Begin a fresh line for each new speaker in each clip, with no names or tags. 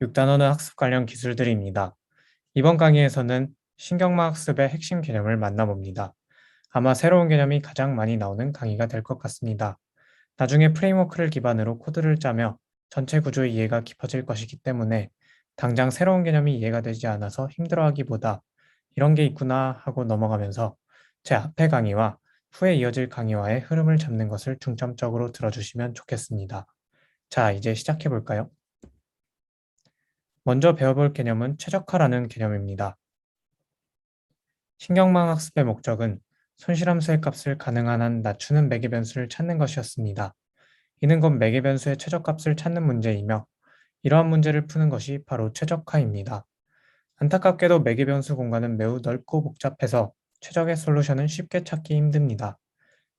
6단원은 학습 관련 기술들입니다. 이번 강의에서는 신경망 학습의 핵심 개념을 만나봅니다. 아마 새로운 개념이 가장 많이 나오는 강의가 될 것 같습니다. 나중에 프레임워크를 기반으로 코드를 짜며 전체 구조의 이해가 깊어질 것이기 때문에 당장 새로운 개념이 이해가 되지 않아서 힘들어하기보다 이런 게 있구나 하고 넘어가면서 제 앞의 강의와 후에 이어질 강의와의 흐름을 잡는 것을 중점적으로 들어주시면 좋겠습니다. 자, 이제 시작해 볼까요? 먼저 배워볼 개념은 최적화라는 개념입니다. 신경망 학습의 목적은 손실함수의 값을 가능한 한 낮추는 매개 변수를 찾는 것이었습니다. 이는 곧 매개 변수의 최저값을 찾는 문제이며 이러한 문제를 푸는 것이 바로 최적화입니다. 안타깝게도 매개 변수 공간은 매우 넓고 복잡해서 최적의 솔루션은 쉽게 찾기 힘듭니다.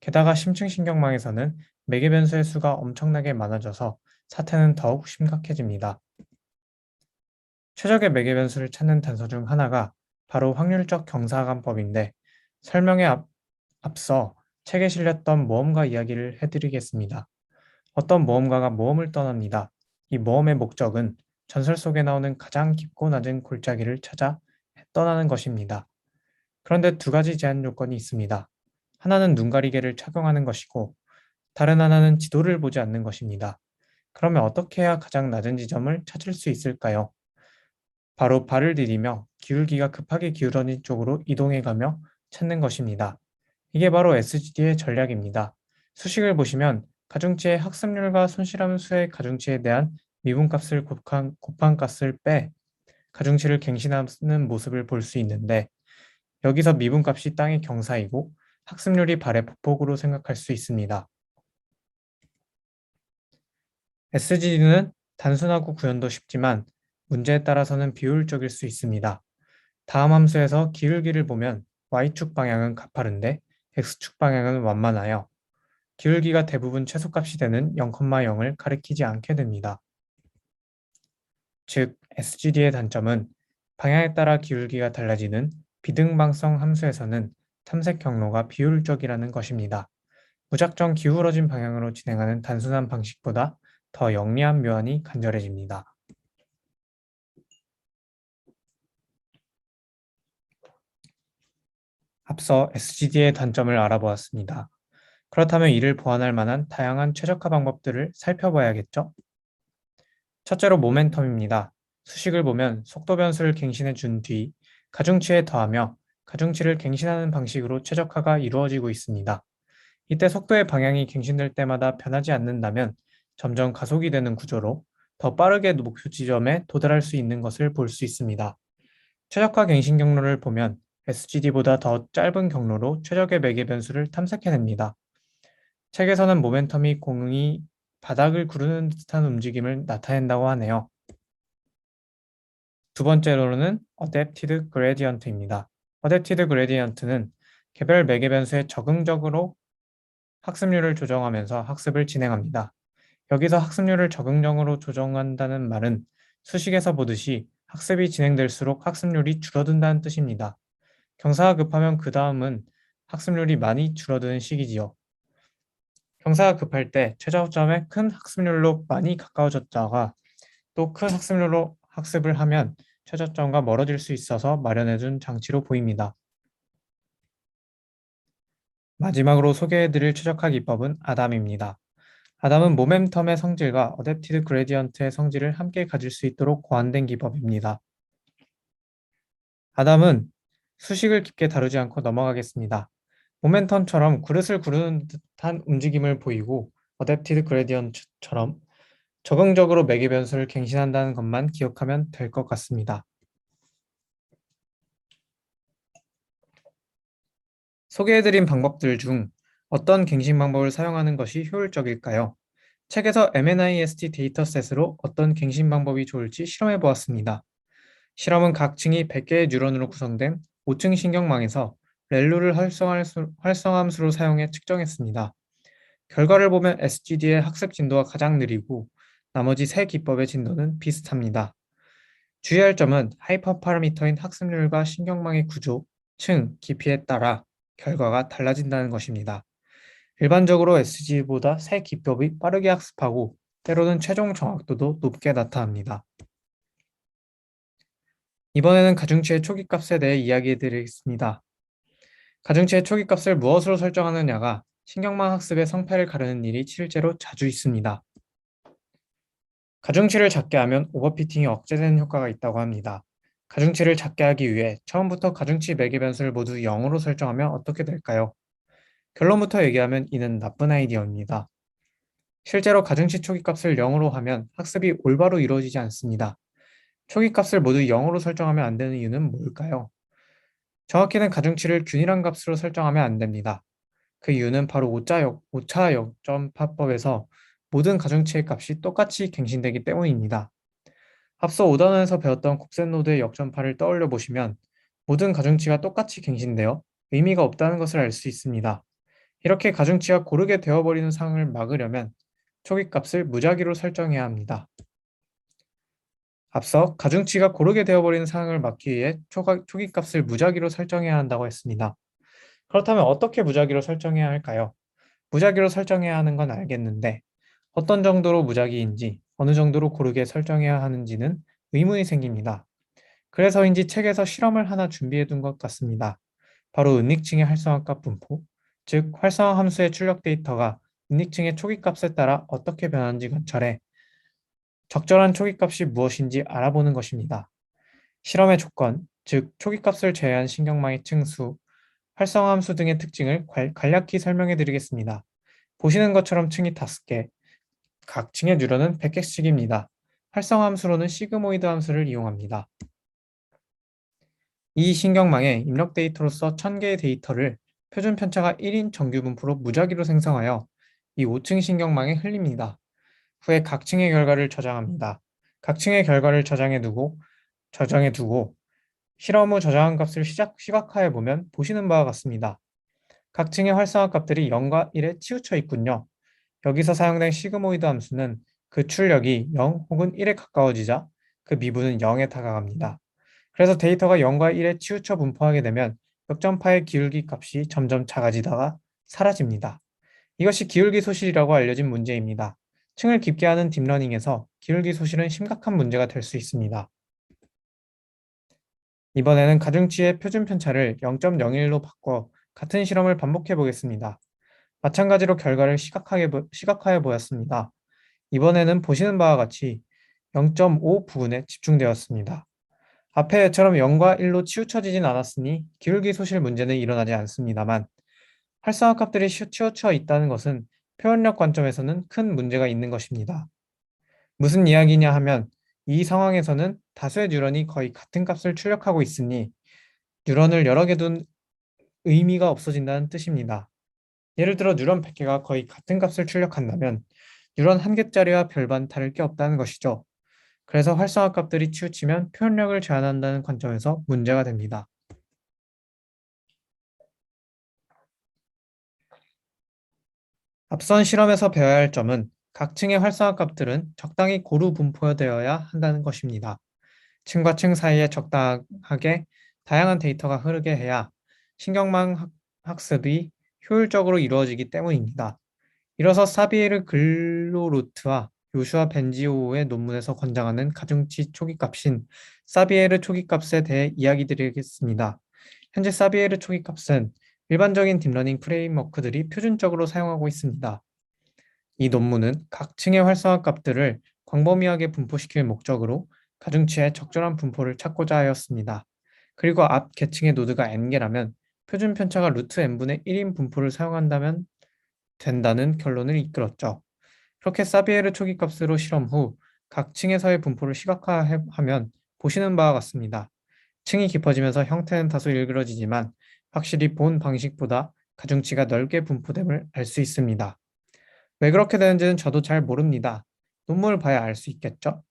게다가 심층 신경망에서는 매개 변수의 수가 엄청나게 많아져서 사태는 더욱 심각해집니다. 최적의 매개 변수를 찾는 단서 중 하나가 바로 확률적 경사감법인데 설명에 앞서 책에 실렸던 모험가 이야기를 해드리겠습니다. 어떤 모험가가 모험을 떠납니다. 이 모험의 목적은 전설 속에 나오는 가장 깊고 낮은 골짜기를 찾아 떠나는 것입니다. 그런데 두 가지 제한 요건이 있습니다. 하나는 눈가리개를 착용하는 것이고 다른 하나는 지도를 보지 않는 것입니다. 그러면 어떻게 해야 가장 낮은 지점을 찾을 수 있을까요? 바로 발을 디디며 기울기가 급하게 기울어진 쪽으로 이동해가며 찾는 것입니다. 이게 바로 SGD의 전략입니다. 수식을 보시면 가중치의 학습률과 손실함수의 가중치에 대한 미분값을 곱한 값을 빼 가중치를 갱신하는 모습을 볼 수 있는데 여기서 미분값이 땅의 경사이고 학습률이 발의 보폭으로 생각할 수 있습니다. SGD는 단순하고 구현도 쉽지만 문제에 따라서는 비효율적일 수 있습니다. 다음 함수에서 기울기를 보면 y축 방향은 가파른데 x축 방향은 완만하여 기울기가 대부분 최소값이 되는 0,0을 가리키지 않게 됩니다. 즉, SGD의 단점은 방향에 따라 기울기가 달라지는 비등방성 함수에서는 탐색 경로가 비효율적이라는 것입니다. 무작정 기울어진 방향으로 진행하는 단순한 방식보다 더 영리한 묘안이 간절해집니다. 앞서 SGD의 단점을 알아보았습니다. 그렇다면 이를 보완할 만한 다양한 최적화 방법들을 살펴봐야겠죠? 첫째로 모멘텀입니다. 수식을 보면 속도 변수를 갱신해 준 뒤 가중치에 더하며 가중치를 갱신하는 방식으로 최적화가 이루어지고 있습니다. 이때 속도의 방향이 갱신될 때마다 변하지 않는다면 점점 가속이 되는 구조로 더 빠르게 목표 지점에 도달할 수 있는 것을 볼 수 있습니다. 최적화 갱신 경로를 보면 SGD보다 더 짧은 경로로 최적의 매개 변수를 탐색해냅니다. 책에서는 모멘텀이 공이 바닥을 구르는 듯한 움직임을 나타낸다고 하네요. 두 번째로는 Adapted Gradient입니다. Adapted Gradient는 개별 매개 변수에 적응적으로 학습률을 조정하면서 학습을 진행합니다. 여기서 학습률을 적응적으로 조정한다는 말은 수식에서 보듯이 학습이 진행될수록 학습률이 줄어든다는 뜻입니다. 경사가 급하면 그 다음은 학습률이 많이 줄어드는 시기지요. 경사가 급할 때 최저점에 큰 학습률로 많이 가까워졌다가 또 큰 학습률로 학습을 하면 최저점과 멀어질 수 있어서 마련해둔 장치로 보입니다. 마지막으로 소개해드릴 최적화 기법은 아담입니다. 아담은 모멘텀의 성질과 어댑티드 그레디언트의 성질을 함께 가질 수 있도록 고안된 기법입니다. 아담은 수식을 깊게 다루지 않고 넘어가겠습니다. 모멘텀처럼 그릇을 구르는 듯한 움직임을 보이고 어댑티드 그레디언트처럼 적응적으로 매개 변수를 갱신한다는 것만 기억하면 될 것 같습니다. 소개해드린 방법들 중 어떤 갱신 방법을 사용하는 것이 효율적일까요? 책에서 MNIST 데이터셋으로 어떤 갱신 방법이 좋을지 실험해 보았습니다. 실험은 각 층이 100개의 뉴런으로 구성된 5층 신경망에서 렐루를 활성함수로 사용해 측정했습니다. 결과를 보면 SGD의 학습 진도가 가장 느리고 나머지 세 기법의 진도는 비슷합니다. 주의할 점은 하이퍼 파라미터인 학습률과 신경망의 구조, 층, 깊이에 따라 결과가 달라진다는 것입니다. 일반적으로 SG보다 새 기법이 빠르게 학습하고 때로는 최종 정확도도 높게 나타납니다. 이번에는 가중치의 초기값에 대해 이야기해 드리겠습니다. 가중치의 초기값을 무엇으로 설정하느냐가 신경망 학습의 성패를 가르는 일이 실제로 자주 있습니다. 가중치를 작게 하면 오버피팅이 억제되는 효과가 있다고 합니다. 가중치를 작게 하기 위해 처음부터 가중치 매개 변수를 모두 0으로 설정하면 어떻게 될까요? 결론부터 얘기하면 이는 나쁜 아이디어입니다. 실제로 가중치 초기값을 0으로 하면 학습이 올바로 이루어지지 않습니다. 초기값을 모두 0으로 설정하면 안 되는 이유는 뭘까요? 정확히는 가중치를 균일한 값으로 설정하면 안 됩니다. 그 이유는 바로 오차 역점파법에서 모든 가중치의 값이 똑같이 갱신되기 때문입니다. 앞서 5단원에서 배웠던 곱셈노드의 역전파를 떠올려 보시면 모든 가중치가 똑같이 갱신되어 의미가 없다는 것을 알 수 있습니다. 이렇게 가중치가 고르게 되어버리는 상황을 막으려면 초기값을 무작위로 설정해야 합니다. 앞서 가중치가 고르게 되어버리는 상황을 막기 위해 초기값을 무작위로 설정해야 한다고 했습니다. 그렇다면 어떻게 무작위로 설정해야 할까요? 무작위로 설정해야 하는 건 알겠는데 어떤 정도로 무작위인지 어느 정도로 고르게 설정해야 하는지는 의문이 생깁니다. 그래서인지 책에서 실험을 하나 준비해 둔 것 같습니다. 바로 은닉층의 활성화값 분포, 즉 활성화 함수의 출력 데이터가 은닉층의 초기값에 따라 어떻게 변하는지 관찰해 적절한 초기값이 무엇인지 알아보는 것입니다. 실험의 조건, 즉 초기값을 제외한 신경망의 층수, 활성화 함수 등의 특징을 간략히 설명해 드리겠습니다. 보시는 것처럼 층이 5개, 각 층의 뉴런은 100개씩입니다. 활성화 함수로는 시그모이드 함수를 이용합니다. 이 신경망에 입력 데이터로서 1000개의 데이터를 표준 편차가 1인 정규 분포로 무작위로 생성하여 이 5층 신경망에 흘립니다. 후에 각 층의 결과를 저장합니다. 각 층의 결과를 저장해 두고 실험 후 저장한 값을 시각화해 보면 보시는 바와 같습니다. 각 층의 활성화 값들이 0과 1에 치우쳐 있군요. 여기서 사용된 시그모이드 함수는 그 출력이 0 혹은 1에 가까워지자 그 미분은 0에 다가갑니다. 그래서 데이터가 0과 1에 치우쳐 분포하게 되면 역전파의 기울기 값이 점점 작아지다가 사라집니다. 이것이 기울기 소실이라고 알려진 문제입니다. 층을 깊게 하는 딥러닝에서 기울기 소실은 심각한 문제가 될 수 있습니다. 이번에는 가중치의 표준 편차를 0.01로 바꿔 같은 실험을 반복해 보겠습니다. 마찬가지로 결과를 시각화해 보았습니다. 이번에는 보시는 바와 같이 0.5 부분에 집중되었습니다. 앞에처럼 0과 1로 치우쳐지진 않았으니 기울기 소실 문제는 일어나지 않습니다만 활성화 값들이 치우쳐 있다는 것은 표현력 관점에서는 큰 문제가 있는 것입니다. 무슨 이야기냐 하면 이 상황에서는 다수의 뉴런이 거의 같은 값을 출력하고 있으니 뉴런을 여러 개 둔 의미가 없어진다는 뜻입니다. 예를 들어 뉴런 100개가 거의 같은 값을 출력한다면 뉴런 1개짜리와 별반 다를 게 없다는 것이죠. 그래서 활성화 값들이 치우치면 표현력을 제한한다는 관점에서 문제가 됩니다. 앞선 실험에서 배워야 할 점은 각 층의 활성화 값들은 적당히 고루 분포되어야 한다는 것입니다. 층과 층 사이에 적당하게 다양한 데이터가 흐르게 해야 신경망 학습이 효율적으로 이루어지기 때문입니다. 이로써 사비에르 글로루트와 요슈아 벤지오의 논문에서 권장하는 가중치 초기값인 사비에르 초기값에 대해 이야기 드리겠습니다. 현재 사비에르 초기값은 일반적인 딥러닝 프레임워크들이 표준적으로 사용하고 있습니다. 이 논문은 각 층의 활성화 값들을 광범위하게 분포시킬 목적으로 가중치의 적절한 분포를 찾고자 하였습니다. 그리고 앞 계층의 노드가 n개라면 표준 편차가 루트 n분의 1인 분포를 사용한다면 된다는 결론을 이끌었죠. 그렇게 사비에르 초기값으로 실험 후 각 층에서의 분포를 시각화하면 보시는 바와 같습니다. 층이 깊어지면서 형태는 다소 일그러지지만 확실히 본 방식보다 가중치가 넓게 분포됨을 알 수 있습니다. 왜 그렇게 되는지는 저도 잘 모릅니다. 논문을 봐야 알 수 있겠죠?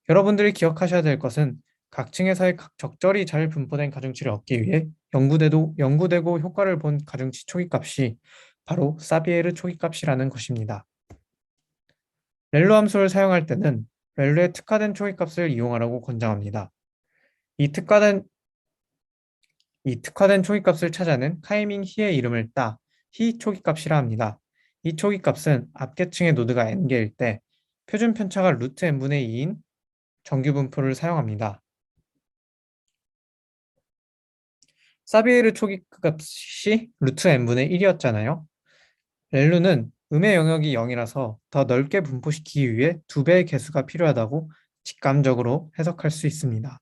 여러분들이 기억하셔야 될 것은 각 층에서의 적절히 잘 분포된 가중치를 얻기 위해 연구되고 효과를 본 가중치 초기값이 바로 사비에르 초기값이라는 것입니다. 렐로 함수를 사용할 때는 렐로의 특화된 초기값을 이용하라고 권장합니다. 이 특화된 이 특화된 초기값을 찾아낸 카이밍 히의 이름을 따 히 초기값이라 합니다. 이 초기값은 앞계층의 노드가 n개일 때 표준 편차가 루트 n분의 2인 정규 분포를 사용합니다. 사비에르 초기값이 루트 n분의 1이었잖아요. 렐루는 음의 영역이 0이라서 더 넓게 분포시키기 위해 2배의 개수가 필요하다고 직감적으로 해석할 수 있습니다.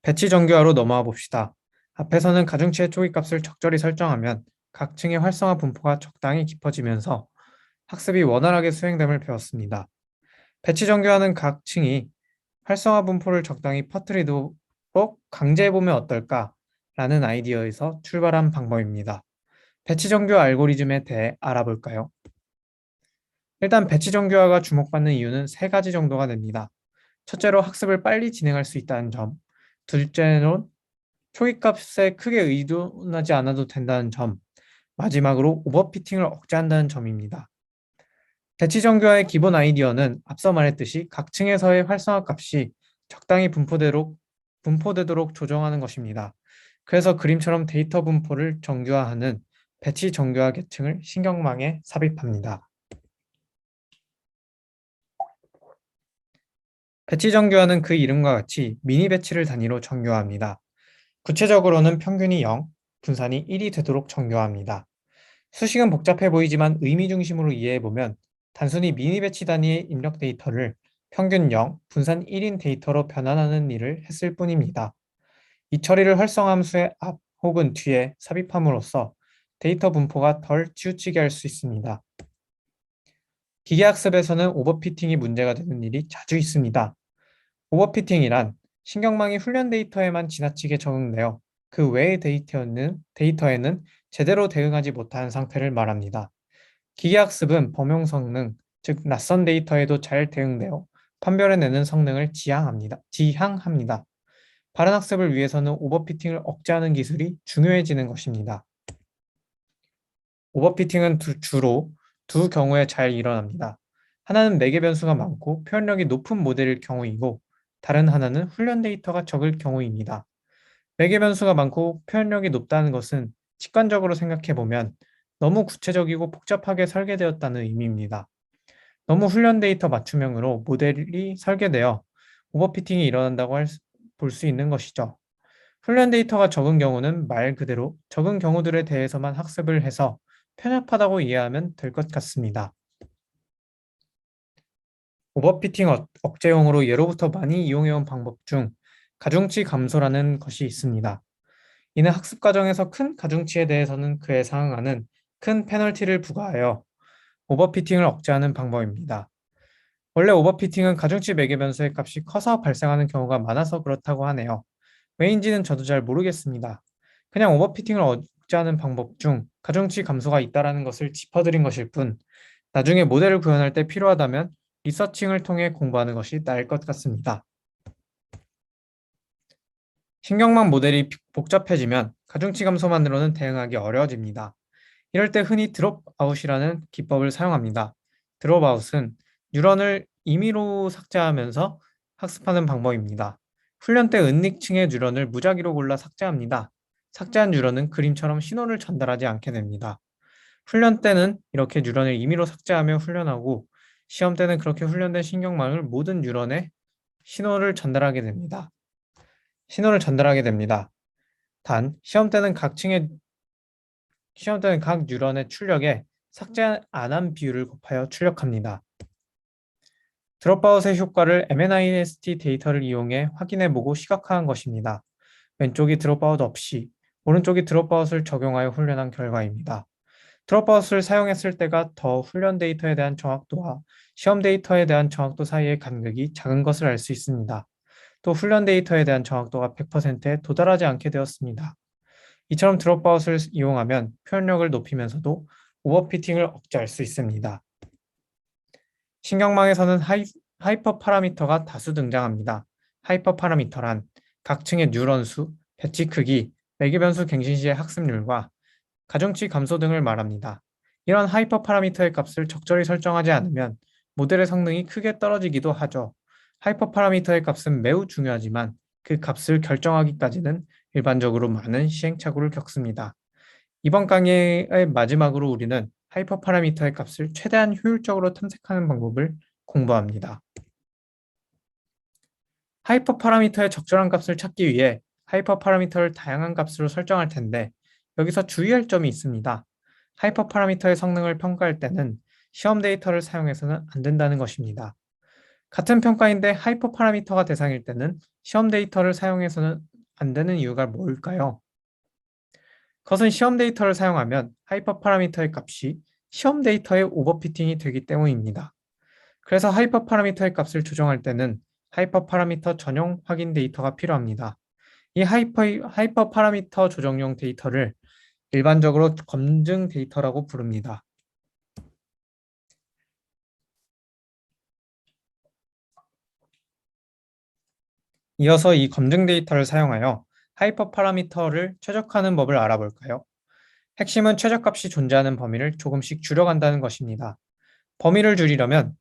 배치 정교화로 넘어와 봅시다. 앞에서는 가중치의 초기값을 적절히 설정하면 각 층의 활성화 분포가 적당히 깊어지면서 학습이 원활하게 수행됨을 배웠습니다. 배치 정교화는 각 층이 활성화 분포를 적당히 퍼뜨리도록 강제해보면 어떨까? 라는 아이디어에서 출발한 방법입니다. 배치 정교화 알고리즘에 대해 알아볼까요? 일단 배치 정교화가 주목받는 이유는 세 가지 정도가 됩니다. 첫째로 학습을 빨리 진행할 수 있다는 점, 둘째로 초기값에 크게 의존하지 않아도 된다는 점, 마지막으로 오버피팅을 억제한다는 점입니다. 배치 정교화의 기본 아이디어는 앞서 말했듯이 각 층에서의 활성화 값이 적당히 분포되도록 조정하는 것입니다. 그래서 그림처럼 데이터 분포를 정교화하는 배치 정교화 계층을 신경망에 삽입합니다. 배치 정교화는 그 이름과 같이 미니 배치를 단위로 정교화합니다. 구체적으로는 평균이 0, 분산이 1이 되도록 정교화합니다. 수식은 복잡해 보이지만 의미 중심으로 이해해보면 단순히 미니 배치 단위의 입력 데이터를 평균 0, 분산 1인 데이터로 변환하는 일을 했을 뿐입니다. 이 처리를 활성함수의 앞 혹은 뒤에 삽입함으로써 데이터 분포가 덜 치우치게 할 수 있습니다. 기계학습에서는 오버피팅이 문제가 되는 일이 자주 있습니다. 오버피팅이란 신경망이 훈련 데이터에만 지나치게 적응되어 그 외의 데이터에는 제대로 대응하지 못하는 상태를 말합니다. 기계학습은 범용 성능, 즉 낯선 데이터에도 잘 대응되어 판별해내는 성능을 지향합니다. 바른 학습을 위해서는 오버피팅을 억제하는 기술이 중요해지는 것입니다. 오버피팅은 주로 두 경우에 잘 일어납니다. 하나는 매개 변수가 많고 표현력이 높은 모델일 경우이고 다른 하나는 훈련 데이터가 적을 경우입니다. 매개 변수가 많고 표현력이 높다는 것은 직관적으로 생각해 보면 너무 구체적이고 복잡하게 설계되었다는 의미입니다. 너무 훈련 데이터 맞춤형으로 모델이 설계되어 오버피팅이 일어난다고 볼 수 있는 것이죠. 훈련 데이터가 적은 경우는 말 그대로 적은 경우들에 대해서만 학습을 해서 편협하다고 이해하면 될 것 같습니다. 오버피팅 억제용으로 예로부터 많이 이용해온 방법 중 가중치 감소라는 것이 있습니다. 이는 학습 과정에서 큰 가중치에 대해서는 그에 상응하는 큰 페널티를 부과하여 오버피팅을 억제하는 방법입니다. 원래 오버피팅은 가중치 매개 변수의 값이 커서 발생하는 경우가 많아서 그렇다고 하네요. 왜인지는 저도 잘 모르겠습니다. 그냥 오버피팅을 억제하는 방법 중 가중치 감소가 있다는 것을 짚어드린 것일 뿐, 나중에 모델을 구현할 때 필요하다면 리서칭을 통해 공부하는 것이 나을 것 같습니다. 신경망 모델이 복잡해지면 가중치 감소만으로는 대응하기 어려워집니다. 이럴 때 흔히 드롭아웃이라는 기법을 사용합니다. 드롭아웃은 뉴런을 임의로 삭제하면서 학습하는 방법입니다. 훈련 때 은닉층의 뉴런을 무작위로 골라 삭제합니다. 삭제한 뉴런은 그림처럼 신호를 전달하지 않게 됩니다. 훈련 때는 이렇게 뉴런을 임의로 삭제하며 훈련하고 시험 때는 그렇게 훈련된 신경망을 모든 뉴런에 신호를 전달하게 됩니다. 신호를 전달하게 됩니다. 단, 시험 때는 각 뉴런의 출력에 삭제 안 한 비율을 곱하여 출력합니다. 드롭아웃의 효과를 MNIST 데이터를 이용해 확인해보고 시각화한 것입니다. 왼쪽이 드롭아웃 없이, 오른쪽이 드롭아웃을 적용하여 훈련한 결과입니다. 드롭아웃을 사용했을 때가 더 훈련 데이터에 대한 정확도와 시험 데이터에 대한 정확도 사이의 간극이 작은 것을 알 수 있습니다. 또 훈련 데이터에 대한 정확도가 100%에 도달하지 않게 되었습니다. 이처럼 드롭아웃을 이용하면 표현력을 높이면서도 오버피팅을 억제할 수 있습니다. 신경망에서는 하이퍼 파라미터가 다수 등장합니다. 하이퍼 파라미터란 각 층의 뉴런 수, 배치 크기, 매개 변수 갱신 시의 학습률과 가중치 감소 등을 말합니다. 이런 하이퍼 파라미터의 값을 적절히 설정하지 않으면 모델의 성능이 크게 떨어지기도 하죠. 하이퍼 파라미터의 값은 매우 중요하지만 그 값을 결정하기까지는 일반적으로 많은 시행착오를 겪습니다. 이번 강의의 마지막으로 우리는 하이퍼 파라미터의 값을 최대한 효율적으로 탐색하는 방법을 공부합니다. 하이퍼 파라미터의 적절한 값을 찾기 위해 하이퍼 파라미터를 다양한 값으로 설정할 텐데 여기서 주의할 점이 있습니다. 하이퍼 파라미터의 성능을 평가할 때는 시험 데이터를 사용해서는 안 된다는 것입니다. 같은 평가인데 하이퍼 파라미터가 대상일 때는 시험 데이터를 사용해서는 안 되는 이유가 뭘까요? 그것은 시험 데이터를 사용하면 하이퍼 파라미터의 값이 시험 데이터의 오버피팅이 되기 때문입니다. 그래서 하이퍼 파라미터의 값을 조정할 때는 하이퍼 파라미터 전용 확인 데이터가 필요합니다. 이 하이퍼 파라미터 조정용 데이터를 일반적으로 검증 데이터라고 부릅니다. 이어서 이 검증 데이터를 사용하여 하이퍼 파라미터를 최적화하는 법을 알아볼까요? 핵심은 최저값이 존재하는 범위를 조금씩 줄여간다는 것입니다. 범위를 줄이려면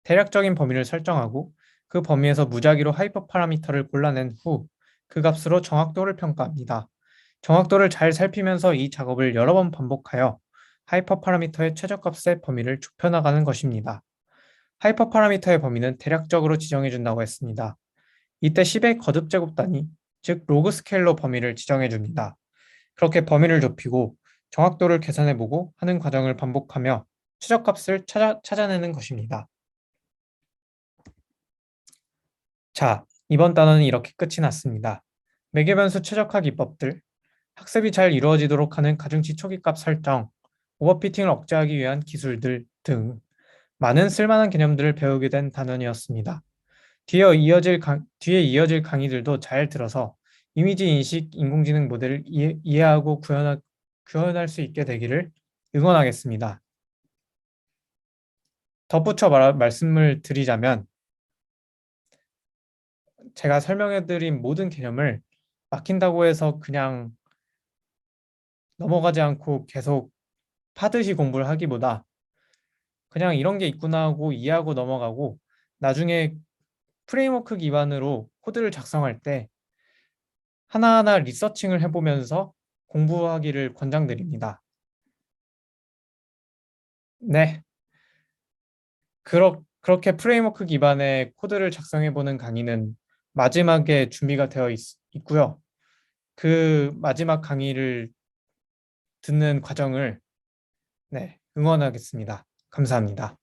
대략적인 범위를 설정하고 그 범위에서 무작위로 하이퍼 파라미터를 골라낸 후 그 값으로 정확도를 평가합니다. 정확도를 잘 살피면서 이 작업을 여러 번 반복하여 하이퍼 파라미터의 최저값의 범위를 좁혀나가는 것입니다. 하이퍼 파라미터의 범위는 대략적으로 지정해 준다고 했습니다. 이때 10의 거듭 제곱 단위, 즉 로그 스케일로 범위를 지정해 줍니다. 그렇게 범위를 좁히고 정확도를 계산해 보고 하는 과정을 반복하며 최저값을 찾아내는 것입니다. 자, 이번 단원은 이렇게 끝이 났습니다. 매개변수 최적화 기법들, 학습이 잘 이루어지도록 하는 가중치 초기값 설정, 오버피팅을 억제하기 위한 기술들 등 많은 쓸만한 개념들을 배우게 된 단원이었습니다. 뒤에 이어질 강의들도 잘 들어서 이미지 인식 인공지능 모델을 이해하고 구현할 수 있게 되기를 응원하겠습니다. 덧붙여 말씀을 드리자면 제가 설명해드린 모든 개념을 막힌다고 해서 그냥 넘어가지 않고 계속 파듯이 공부를 하기보다 그냥 이런 게 있구나 하고 이해하고 넘어가고 나중에 프레임워크 기반으로 코드를 작성할 때 하나하나 리서칭을 해보면서 공부하기를 권장드립니다. 네, 그렇게 프레임워크 기반의 코드를 작성해보는 강의는 마지막에 준비가 되어 있고요. 그 마지막 강의를 듣는 과정을 네, 응원하겠습니다. 감사합니다.